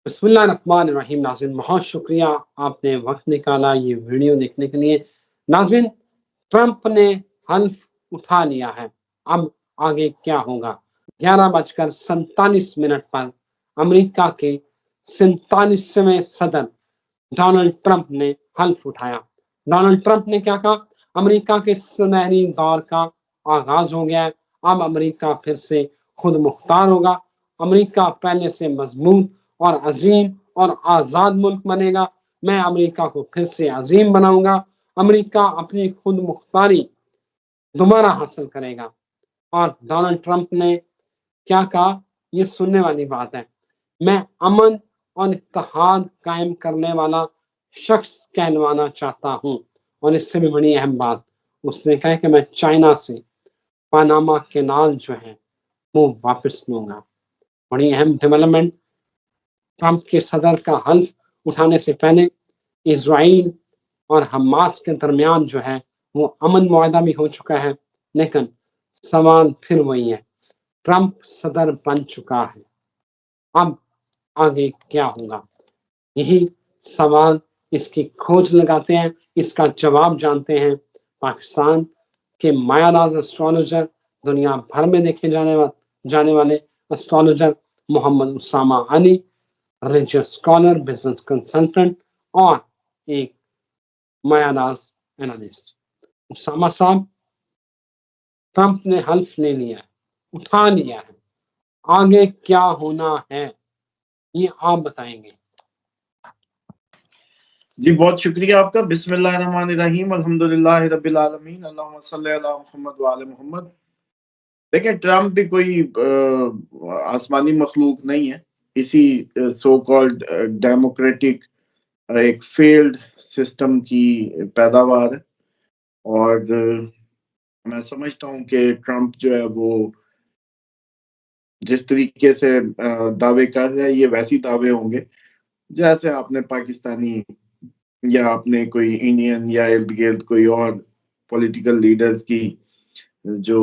बिस्मिल्लाहिर्रहमानिर्रहीम। नाज़रीन, बहुत शुक्रिया आपने वक्त निकाला ये वीडियो देखने के लिए। नाज़रीन, ट्रंप ने हल्फ उठा लिया है, अब आगे क्या होगा? 11:47 पर अमेरिका के 47वें सदर डोनाल्ड ट्रंप ने हल्फ उठाया। डोनाल्ड ट्रंप ने क्या कहा? अमेरिका के सुनहरी दौर का आगाज हो गया है। अब अमेरिका फिर से खुद मुख्तार होगा। अमेरिका पहले से मजबूत और अजीम और आजाद मुल्क बनेगा। मैं अमेरिका को फिर से अजीम बनाऊंगा। अमेरिका अपनी खुद मुख्तारी दोबारा हासिल करेगा। और डोनाल्ड ट्रंप ने क्या कहा, ये सुनने वाली बात है। मैं अमन और इत्तेहाद कायम करने वाला शख्स कहलवाना चाहता हूं। और इससे भी बड़ी अहम बात, उसने कहा कि मैं चाइना से पानामा कैनाल जो है वो वापस लूंगा। बड़ी अहम डेवलपमेंट। ट्रंप के सदर का हल्फ उठाने से पहले इजराइल और हमास के दरमियान जो है वो अमन मुआहदा भी हो चुका है। लेकिन सवाल फिर वही है, ट्रंप सदर बन चुका है, अब आगे क्या होगा? यही सवाल, इसकी खोज लगाते हैं, इसका जवाब जानते हैं पाकिस्तान के मायाराज एस्ट्रोलॉजर, दुनिया भर में देखे जाने वाले astrologer Mohammad Usama Ali, religious scholar, business consultant और एक मायाराज एनालिस्ट। उसामा साहब, ट्रंप ने हल्फ ले लिया है, उठा लिया है, आगे क्या होना है ये आप बताएंगे। जी बहुत शुक्रिया आपका। बिस्मिल्लाहिर्रहमानिर्रहीम, अल्हम्दुलिल्लाहि रब्बिल आलमीन, अल्लाहुम्मा सल्ली अला मुहम्मद व आले मुहम्मद। देखिए, ट्रम्प भी कोई आसमानी मखलूक नहीं है। इसी सो कॉल्ड डेमोक्रेटिक एक फेल्ड सिस्टम की पैदावार है। और मैं समझता हूँ कि ट्रम्प जो है वो जिस तरीके से दावे कर रहा है, ये वैसी दावे होंगे जैसे आपने पाकिस्तानी या आपने कोई इंडियन या इर्द गिर्द कोई और पॉलिटिकल लीडर्स की जो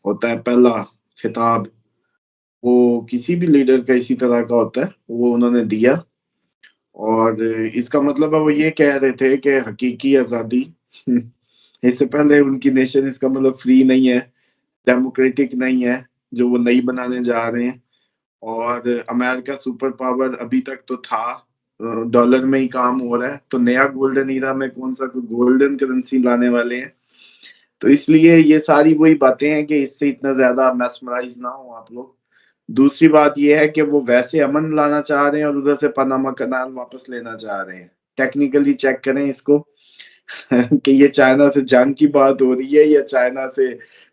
होता है पहला खिताब, वो किसी भी लीडर का इसी तरह का होता है, वो उन्होंने दिया। और इसका मतलब है वो ये कह रहे थे कि हकीकी आजादी इससे पहले उनकी नेशन, इसका मतलब फ्री नहीं है, डेमोक्रेटिक नहीं है, जो वो नई बनाने जा रहे हैं। और अमेरिका सुपर पावर अभी तक तो था, डॉलर में ही काम हो रहा है, तो नया गोल्डन ईरा में कौन सा कोई गोल्डन करेंसी लाने वाले हैं? तो इसलिए ये सारी वही बातें हैं कि इससे इतना ज्यादा मैस्मराइज ना हो आप लोग। दूसरी बात ये है कि वो वैसे अमन लाना चाह रहे हैं और उधर से पनामा कनाल वापस लेना चाह रहे हैं। टेक्निकली चेक करें इसको कि ये चाइना से जंग की बात हो रही है या चाइना से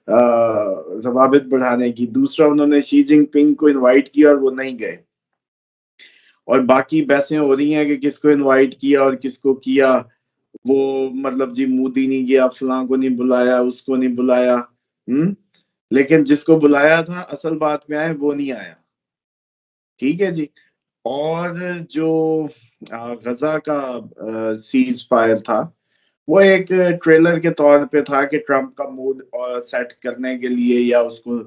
रवाबित बढ़ाने की। दूसरा, उन्होंने शी जिनपिंग को इनवाइट किया और वो नहीं गए। और बाकी बहसें हो रही हैं कि किसको इनवाइट किया और किसको किया। वो मतलब जी मोदी नहीं गया, फलां को नहीं बुलाया, उसको नहीं बुलाया। लेकिन जिसको बुलाया था, असल बात में आए, वो नहीं आया। ठीक है जी। और जो गजा का सीज फायर था, वो एक ट्रेलर के तौर पे था कि ट्रम्प का मूड सेट करने के लिए, या उसको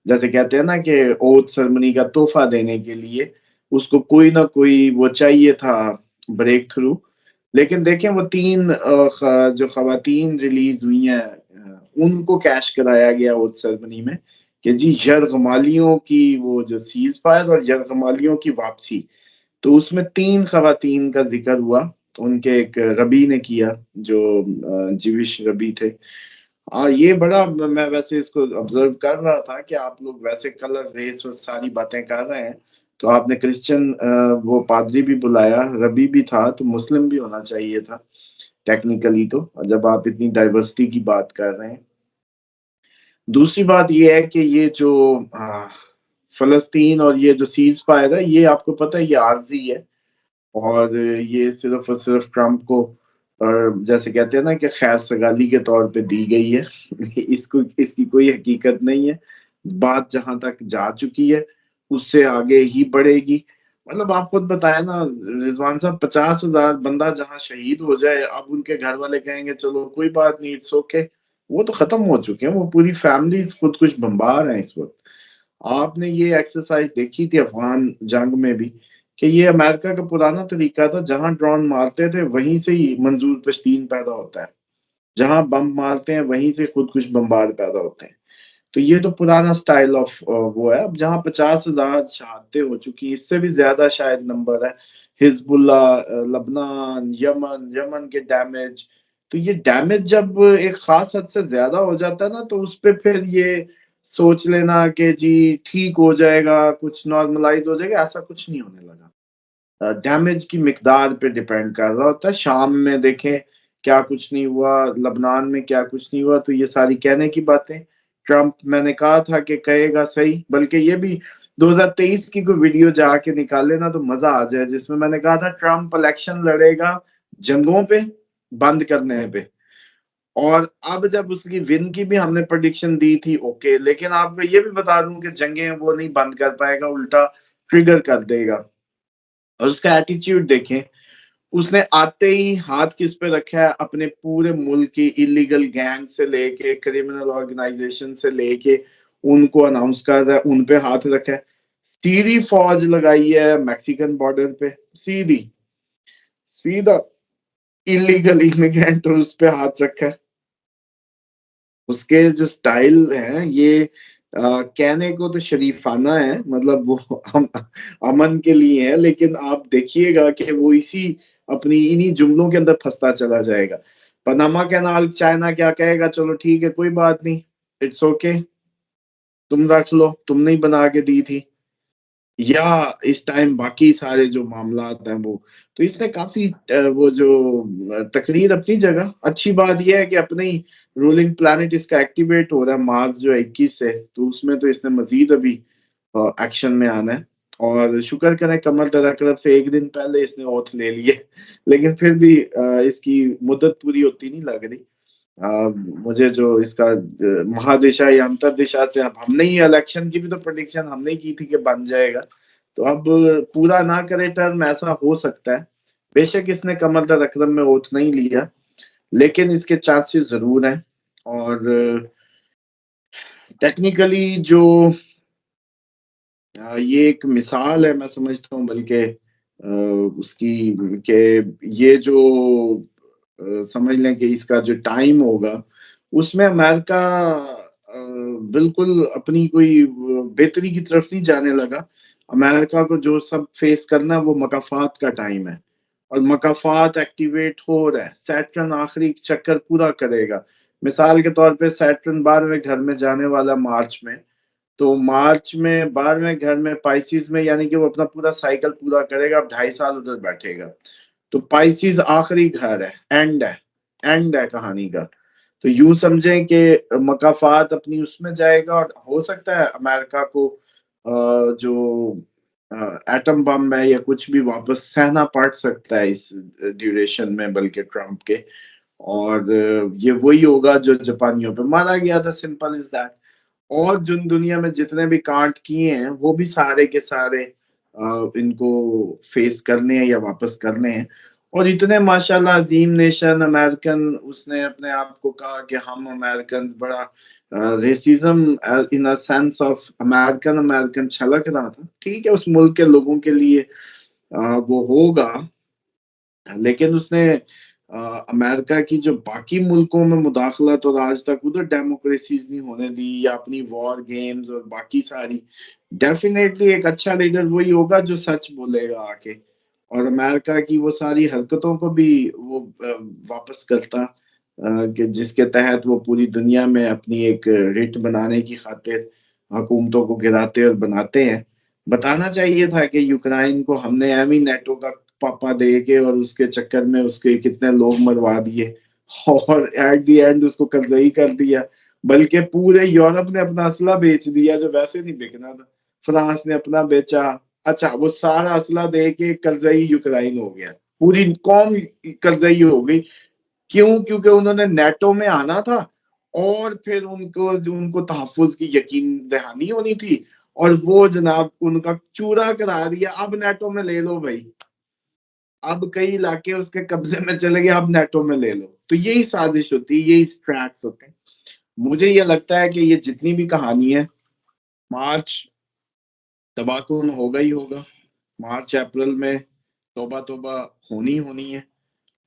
जैसे कहते हैं ना कि ओथ सेरेमनी का तोहफा देने के लिए उसको कोई ना कोई वो चाहिए था ब्रेक थ्रू। लेकिन देखें, वो 3 जो खवातीन रिलीज हुई हैं, उनको कैश कराया गया ओथ सेरेमनी में कि जी यरगमालियों की वो जो सीज फायर और यरगमालियों की वापसी। तो उसमें 3 खवातीन का जिक्र हुआ। उनके एक रबी ने किया जो जीविश रबी थे। ये बड़ा, मैं वैसे इसको ऑब्जर्व कर रहा था कि आप लोग वैसे कलर रेस और सारी बातें कर रहे हैं, तो आपने क्रिश्चियन वो पादरी भी बुलाया, रबी भी था, तो मुस्लिम भी होना चाहिए था टेक्निकली। तो जब आप इतनी डाइवर्सिटी की बात कर रहे हैं। दूसरी बात ये है कि ये जो फलस्तीन और ये जो सीज फायर है, ये आपको पता है ये आर्जी है। और ये सिर्फ और सिर्फ ट्रम्प को, और जैसे कहते हैं ना कि खैर सगाली के तौर पे दी गई है। इसको, इसकी कोई हकीकत नहीं है। बात जहां तक जा चुकी है उससे आगे ही बढ़ेगी। मतलब आप खुद बताए ना रिजवान साहब, 50,000 बंदा जहां शहीद हो जाए, अब उनके घर वाले कहेंगे चलो कोई बात नहीं, इट्स ओके। वो तो खत्म हो चुके हैं, वो पूरी फैमिलीज खुद कुछ बम्बार हैं इस वक्त। आपने ये एक्सरसाइज देखी थी अफगान जंग में भी कि ये अमेरिका का पुराना तरीका था, जहां ड्रोन मारते थे वहीं से ही मंजूर पश्तीन पैदा होता है, जहां बम मारते हैं वहीं से खुदकुश बम्बार पैदा होते हैं। तो ये तो पुराना स्टाइल ऑफ वो है। अब जहां 50,000 शहादतें हो चुकी, इससे भी ज्यादा शायद नंबर है, हिजबुल्ला, लबनान, यमन, यमन के डैमेज। तो ये डैमेज जब एक खास हद से ज्यादा हो जाता है ना, तो उस पे फिर ये सोच लेना कि जी ठीक हो जाएगा, कुछ नॉर्मलाइज हो जाएगा, ऐसा कुछ नहीं होने लगा। डैमेज की मिकदार पे डिपेंड कर रहा होता है। शाम में देखें क्या कुछ नहीं हुआ, लबनान में क्या कुछ नहीं हुआ, तो ये सारी कहने की बातें। ट्रंप, मैंने कहा था कि कहेगा सही, बल्कि ये भी 2023 की कोई वीडियो जाके निकाले ना तो मजा आ जाए, जिसमें मैंने कहा था ट्रंप इलेक्शन लड़ेगा जंगों पे, बंद करने पे। और अब जब उसकी विन की भी हमने प्रेडिक्शन दी थी, ओके, लेकिन आपको ये भी बता दूं कि जंगें वो नहीं बंद कर पाएगा, उल्टा ट्रिगर कर देगा। और उसका एटीट्यूड देखें, उसने आते ही हाथ किस पे रखा है, अपने पूरे मुल्क की इलीगल गैंग से लेके क्रिमिनल ऑर्गेनाइजेशन से लेके उनको अनाउंस कर रहा है, उन पे हाथ रखा है। सीधी फौज लगाई है मैक्सिकन बॉर्डर पे, सीधी सीधा इलीगल इमिग्रेंट और उस पे हाथ रखा है। उसके जो स्टाइल है ये कहने को तो शरीफाना है, मतलब वो अमन के लिए है, लेकिन आप देखिएगा कि वो इसी अपनी इन्हीं जुमलों के अंदर फंसता चला जाएगा। पनामा कैनाल चाइना क्या कहेगा, चलो ठीक है कोई बात नहीं, इट्स ओके, तुम रख लो, तुमने ही बना के दी थी। या इस टाइम बाकी सारे जो मामलात हैं वो, तो इसने काफी वो जो तकरीर अपनी जगह, अच्छी बात यह है कि अपने ही रूलिंग प्लैनेट इसका एक्टिवेट हो रहा है मार्स जो 21 से, तो उसमें तो इसने मजीद अभी एक्शन में आना है। और शुक्र करें कमर दराकरब से एक दिन पहले इसने ओथ ले लिए, लेकिन फिर भी इसकी मुद्दत पूरी होती नहीं लग रही। मुझे जो इसका महादिशा या अंतरदिशा से, अब हमने ही इलेक्शन की भी तो प्रेडिक्शन हमने ही की थी कि बन जाएगा, तो अब पूरा ना करे टर्म ऐसा हो सकता है। बेशक इसने कमर दर अकरम में ओथ नहीं लिया, लेकिन इसके चांसेस जरूर हैं। और टेक्निकली जो ये एक मिसाल है, मैं समझता हूँ, बल्कि उसकी के ये जो समझ लें कि इसका जो टाइम होगा उसमें अमेरिका बिल्कुल अपनी कोई बेहतरी की तरफ नहीं जाने लगा। अमेरिका को जो सब फेस करना है वो मकाफात का टाइम है, और मकाफात एक्टिवेट हो रहा है। सैटर्न आखिरी चक्कर पूरा करेगा। मिसाल के तौर पे सैटर्न 12वें घर में जाने वाला मार्च में, तो मार्च में 12वें घर में पाइसिस में, यानी कि वो अपना पूरा साइकिल पूरा करेगा, अब 2.5 साल उधर बैठेगा। तो पाइसिस आखिरी घर है, एंड है कहानी का। तो यूं समझें कि मकाफात अपनी उसमें जाएगा, और हो सकता है अमेरिका को जो एटम बम है या कुछ भी वापस सहना पड़ सकता है इस ड्यूरेशन में, बल्कि ट्रम्प के। और ये वही होगा जो जापानियों पे मारा गया था, सिंपल इज दैट। और जो दुनिया में जितने भी कांड किए हैं वो भी सारे के सारे इनको फेस करने हैं या वापस करने हैं। और इतने माशाल्लाह अजीम नेशन अमेरिकन, उसने अपने आप को कहा कि हम अमेरिकन बड़ा racism in a sense of American American छलक रहा था। ठीक है, उस मुल्क के लोगों के लिए वो होगा, लेकिन उसने अमेरिका की जो बाकी मुल्कों में मुदाखलत और आज तक उधर डेमोक्रेसीज नहीं होने दी, या अपनी वॉर गेम्स और बाकी सारी, डेफिनेटली एक अच्छा लीडर वही होगा जो सच बोलेगा आके, और अमेरिका की वो सारी हरकतों को भी वो वापस करता, कि जिसके तहत वो पूरी दुनिया में अपनी एक रिट बनाने की खातिर हुकूमतों को गिराते और बनाते हैं। बताना चाहिए था कि यूक्रेन को हमने एमी नेटो का पापा दे के, और उसके चक्कर में उसके कितने लोग मरवा दिए, और एट द एंड उसको कर्जई कर दिया। बल्कि पूरे यूरोप ने अपना असला बेच दिया जो वैसे नहीं बिकना था। फ्रांस ने अपना बेचा, अच्छा वो सारा असला दे के कर्जई यूक्रेन हो गया, पूरी कौम कर्जई हो गई। क्यों? क्योंकि उन्होंने नेटो में आना था, और फिर उनको तहफ़्फ़ुज़ की यकीन दहानी होनी थी, और वो जनाब उनका चूरा करा दिया, अब नेटो में ले लो भाई। अब कई इलाके उसके कब्जे में चले गए, अब नेटो में ले लो। तो यही साजिश होती है, यही स्ट्रैट्स होते हैं। मुझे ये लगता है कि ये जितनी भी कहानी है, मार्च तबाहकुन होगा ही होगा। मार्च अप्रैल में तौबा तौबा होनी है।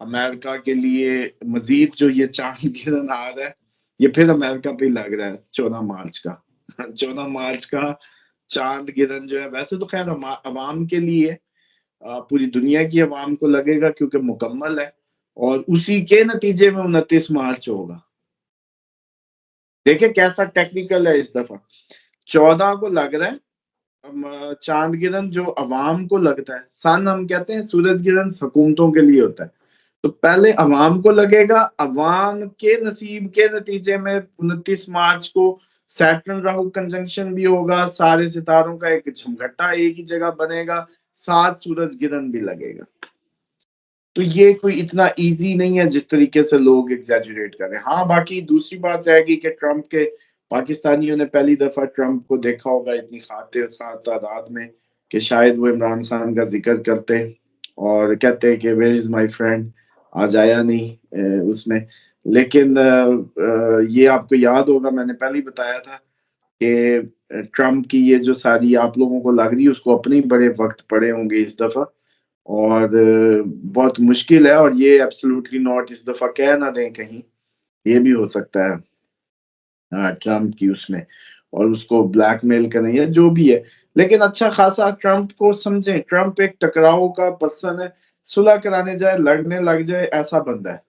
अमेरिका के लिए मजीद जो ये चांद गिरन आ रहा है, ये फिर अमेरिका पे लग रहा है 14 मार्च का 14 मार्च का चांद गिरन जो है, वैसे तो खैर अवाम के लिए, पूरी दुनिया की अवाम को लगेगा क्योंकि मुकम्मल है, और उसी के नतीजे में 29 मार्च होगा। देखिए कैसा टेक्निकल है इस दफा। 14 को लग रहा है चांद गिरन, जो अवाम को लगता है। सन हम कहते हैं, सूरज गिरन हुकूमतों के लिए होता है। तो पहले अवाम को लगेगा, अवाम के नसीब के नतीजे में 29 मार्च को सैटर्न राहु कंजंक्शन भी होगा, सारे सितारों का एक झमघट्टा एक ही जगह बनेगा, साथ सूरज गिरन भी लगेगा। तो ये कोई इतना इजी नहीं है जिस तरीके से लोग एग्जैजुरेट कर रहे हैं। हाँ, बाकी दूसरी बात रहेगी कि ट्रंप के पाकिस्तानियों ने पहली दफा ट्रंप को देखा होगा इतनी खातिर खा तादाद में कि शायद वो इमरान खान का जिक्र करते और कहते कि वेयर इज माय फ्रेंड, आज आया नहीं उसमें। लेकिन ये आपको याद होगा, मैंने पहले ही बताया था कि ट्रंप की ये जो सारी आप लोगों को लग रही है, उसको अपने बड़े वक्त पड़े होंगे इस दफा, और बहुत मुश्किल है। और ये एब्सोल्युटली नॉट इस दफा कह ना दें कहीं, ये भी हो सकता है ट्रंप की उसमें, और उसको ब्लैकमेल करें या जो भी है। लेकिन अच्छा खासा ट्रंप को समझें, ट्रंप एक टकराव का पर्सन है, सुलह कराने जाए, लड़ने लग जाए, ऐसा बंदा है।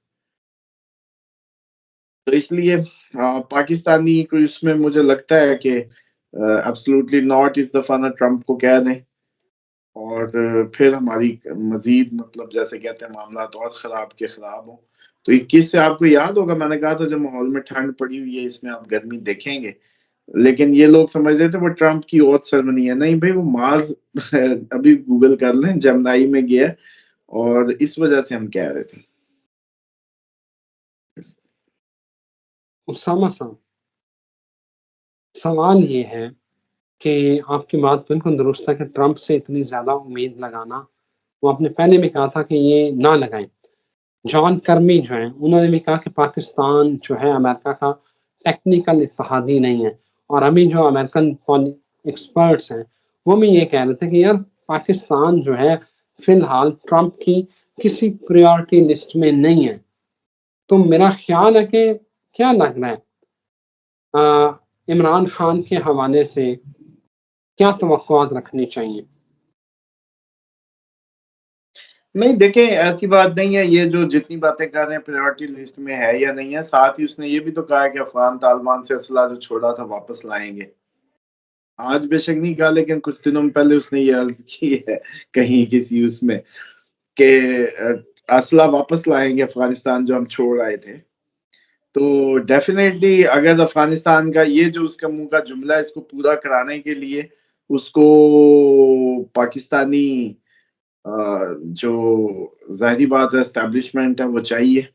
तो इसलिए पाकिस्तानी कोई उसमें मुझे लगता है कि एब्सोल्युटली नॉट इस दफा ना ट्रंप को कह दें, और फिर हमारी मजीद मतलब जैसे कहते हैं मामला और खराब के खराब हो। तो 21 से आपको याद होगा मैंने कहा था जब माहौल में ठंड पड़ी हुई है, इसमें आप गर्मी देखेंगे। लेकिन ये लोग समझ रहे थे वो ट्रंप की ओथ सेरेमनी है। नहीं भाई, वो मार्स अभी गूगल कर लें, जमनाई में गया, और इस वजह से हम कह रहे थे। उसामा साहब, सवाल ये है कि आपकी बात बिल्कुल दुरुस्त है कि ट्रंप से इतनी ज़्यादा उम्मीद लगाना, वो आपने पहले भी कहा था कि ये ना लगाएं। जॉन कर्मी जो हैं, उन्होंने भी कहा कि पाकिस्तान जो है अमेरिका का टेक्निकल इत्तेहादी नहीं है, और अभी जो अमेरिकन एक्सपर्ट्स हैं, वो भी ये कह रहे थे कि यार पाकिस्तान जो है फिलहाल ट्रंप की किसी प्रायोरिटी लिस्ट में नहीं है। तो मेरा ख्याल है कि क्या लग रहा है इमरान खान के हवाले से क्या तवक्कुआत रखनी चाहिए? नहीं देखें, ऐसी बात नहीं है। ये जो जितनी बातें कर रहे हैं प्रायोरिटी लिस्ट में है या नहीं है, साथ ही उसने ये भी तो कहा है कि अफगान तालिबान से असला जो छोड़ा था वापस लाएंगे। आज बेशक नहीं कहा, लेकिन कुछ दिनों में पहले उसने ये अर्ज की है कहीं किसी उसमें कि असला वापस लाएंगे अफगानिस्तान जो हम छोड़ आए थे। तो डेफिनेटली अगर अफगानिस्तान का ये जो उसका मुंह का जुमला है, इसको पूरा कराने के लिए उसको पाकिस्तानी जो जाहिर बात है एस्टेब्लिशमेंट है वो चाहिए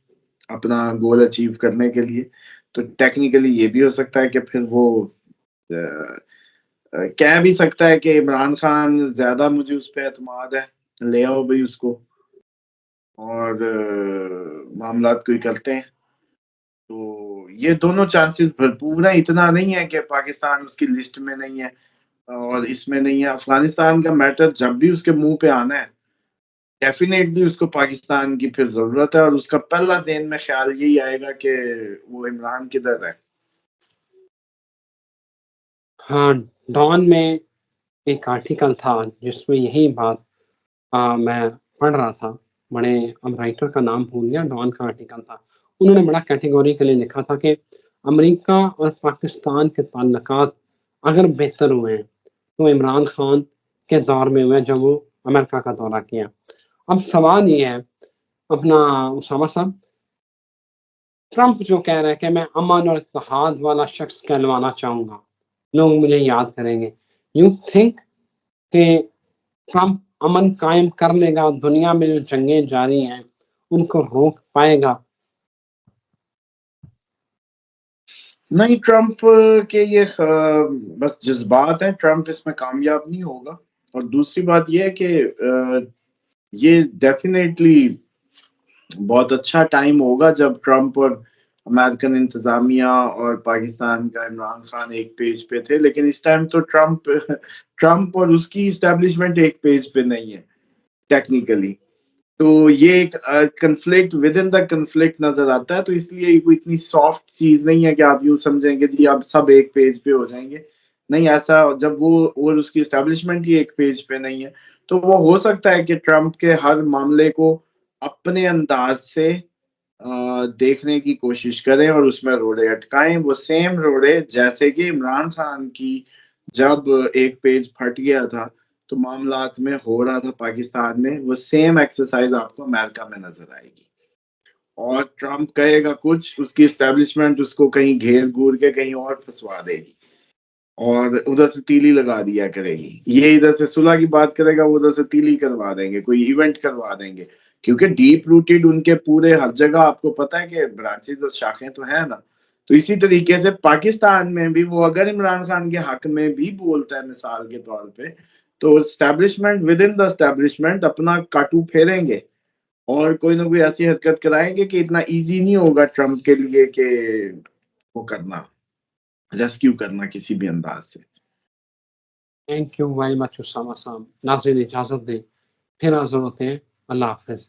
अपना गोल अचीव करने के लिए। तो टेक्निकली ये भी हो सकता है कि फिर वो कह भी सकता है कि इमरान खान ज्यादा मुझे उस पर एतमाद है, ले आओ भाई उसको, और मामलात कोई करते हैं। तो ये दोनों चांसेस भरपूर है। इतना नहीं है कि पाकिस्तान उसकी लिस्ट में नहीं है और इसमें नहीं है। अफगानिस्तान का मैटर जब भी उसके मुंह पे आना है, डेफिनेटली उसको पाकिस्तान की फिर जरूरत है, और उसका पहला ज़हन में ख्याल यही आएगा कि वो इमरान किधर है। हाँ, डॉन में एक आर्टिकल था जिसमें यही बात मैं पढ़ रहा था। बड़े अब राइटर का नाम भूल गया, डॉन का आर्टिकल था। उन्होंने बड़ा कैटेगोरिकली लिखा था कि अमेरिका और पाकिस्तान के ताल्लुकात अगर बेहतर हुए हैं तो इमरान खान के दौर में हुए जब वो अमेरिका का दौरा किया। अब सवाल ये है अपना उसामा साहब, ट्रंप जो कह रहा है कि मैं अमन और इत्तेहाद वाला शख्स कहलवाना चाहूंगा, लोग मुझे याद करेंगे। यू थिंक कि ट्रंप अमन कायम कर लेगा, दुनिया में जो जंगें जारी हैं उनको रोक पाएगा? नहीं, ट्रंप के ये बस जज्बात है, ट्रंप इसमें कामयाब नहीं होगा। और दूसरी बात ये है कि ये डेफिनेटली बहुत अच्छा टाइम होगा जब ट्रंप और अमेरिकन इंतजामिया और पाकिस्तान का इमरान खान एक पेज पे थे, लेकिन इस टाइम तो ट्रम्प और उसकी इस्टेब्लिशमेंट एक पेज पे नहीं है टेक्निकली। तो ये एक conflict with in the conflict नजर आता है। तो इसलिए ये कोई इतनी सॉफ्ट चीज नहीं है कि आप यूं समझेंगे जी अब सब एक पेज पे हो जाएंगे। नहीं, ऐसा जब वो और उसकी एस्टेब्लिशमेंट ही एक पेज पे नहीं है, तो वो हो सकता है कि ट्रम्प के हर मामले को अपने अंदाज से देखने की कोशिश करें और उसमें रोड़े अटकाएं, वो सेम रोड़े जैसे कि इमरान खान की जब एक पेज फट गया था तो मामलात में हो रहा था पाकिस्तान में, वो सेम एक्सरसाइज आपको अमेरिका में नजर आएगी। और ट्रम्प कहेगा कुछ, उसकी एस्टेब्लिशमेंट उसको कहीं घेर घूर के कहीं और फंसवा देगी और उधर से तीली लगा दिया करेगी। ये इधर से सुलह की बात करेगा, वो उधर से तीली करवा देंगे, कोई इवेंट करवा देंगे, क्योंकि डीप रूटेड उनके पूरे हर जगह आपको पता है कि ब्रांचेस और शाखें तो है ना। तो इसी तरीके से पाकिस्तान में भी वो अगर इमरान खान के हक में भी बोलता है मिसाल के तौर पे, तो establishment with in the establishment अपना काटू फेरेंगे और कोई ना कोई ऐसी हरकत कराएंगे कि इतना इजी नहीं होगा ट्रम्प के लिए कि वो करना, रेस्क्यू करना किसी भी अंदाज से। Thank you very much Usama साहब। नाज़रीन इजाज़त दें, फिर हाज़िर होते हैं। अल्लाह हाफ़िज़।